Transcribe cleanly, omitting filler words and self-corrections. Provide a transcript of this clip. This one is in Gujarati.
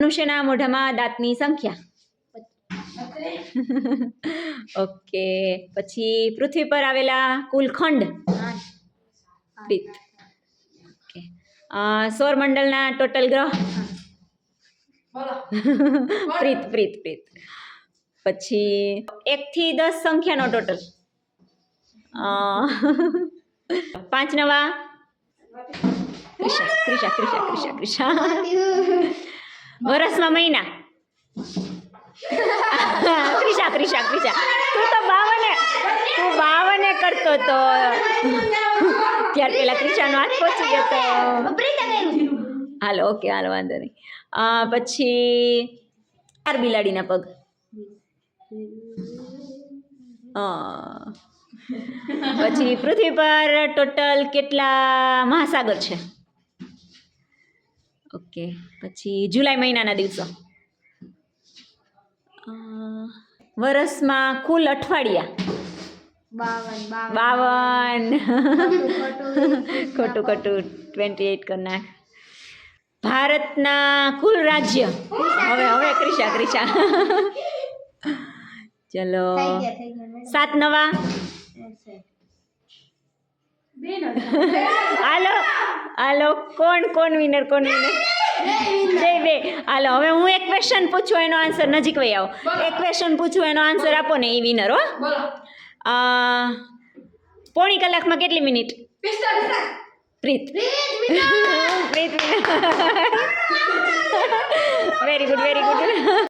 મનુષ્યના મોઢામાં દાંતની સંખ્યા? ઓકે. પછી પૃથ્વી પર આવેલા કુલ ખંડ? પ્રીત. ઓકે. સૌરમંડળના ટોટલ ગ્રહ? પ્રીત પ્રીત પ્રીત. પછી 1 થી 10 સંખ્યાનો ટોટલ? 5 નવા? ક્રિશા. વર્ષમાં મહિના? ક્રિશા તું તો 52 કરતો તો ત્યાર પેલા ક્રિશાનો હાથ પહોંચી ગયો તો. હાલો ઓકે, હાલો વાંધો નહીં. પછી 4 બિલાડીના પગ? પછી પૃથ્વી પર ટોટલ કેટલા મહાસાગર છે? ઓકે. પછી જુલાઈ મહિનાના દિવસો? વર્ષમાં કુલ અઠવાડિયા? 52. ખોટું 28 કરી નાખ. ભારતના કુલ રાજ્ય? હવે ક્રિશા. ચલો 7 નવા? હાલો કોણ વિનર? બે. હાલો હવે હું એક ક્વેશ્ચન પૂછું, એનો આન્સર નજીક વહી આવો. એક ક્વેશ્ચન પૂછું, એનો આન્સર આપો ને, એ વિનર હો. પોણી કલાકમાં કેટલી મિનિટ? 45. પ્રીત. Very good.